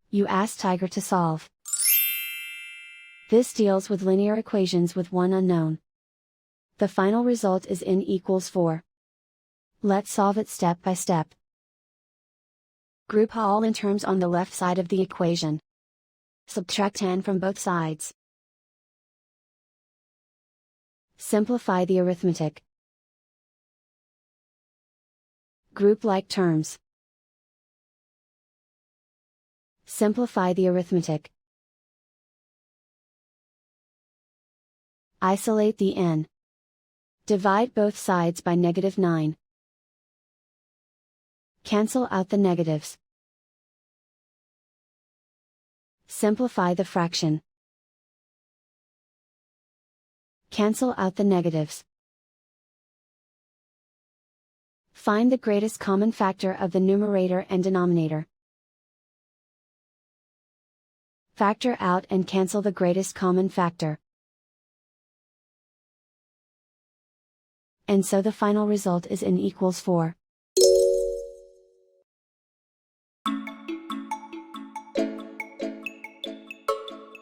You ask Tiger to solve. This deals with linear equations with one unknown. The final result is n equals 4. Let's solve it step by step. Group all n terms on the left side of the equation. Subtract n from both sides. Simplify the arithmetic. Group like terms. Simplify the arithmetic. Isolate the n. Divide both sides by -9. Cancel out the negatives. Simplify the fraction. Cancel out the negatives. Find the greatest common factor of the numerator and denominator. Factor out and cancel the greatest common factor. And so the final result is n equals 4.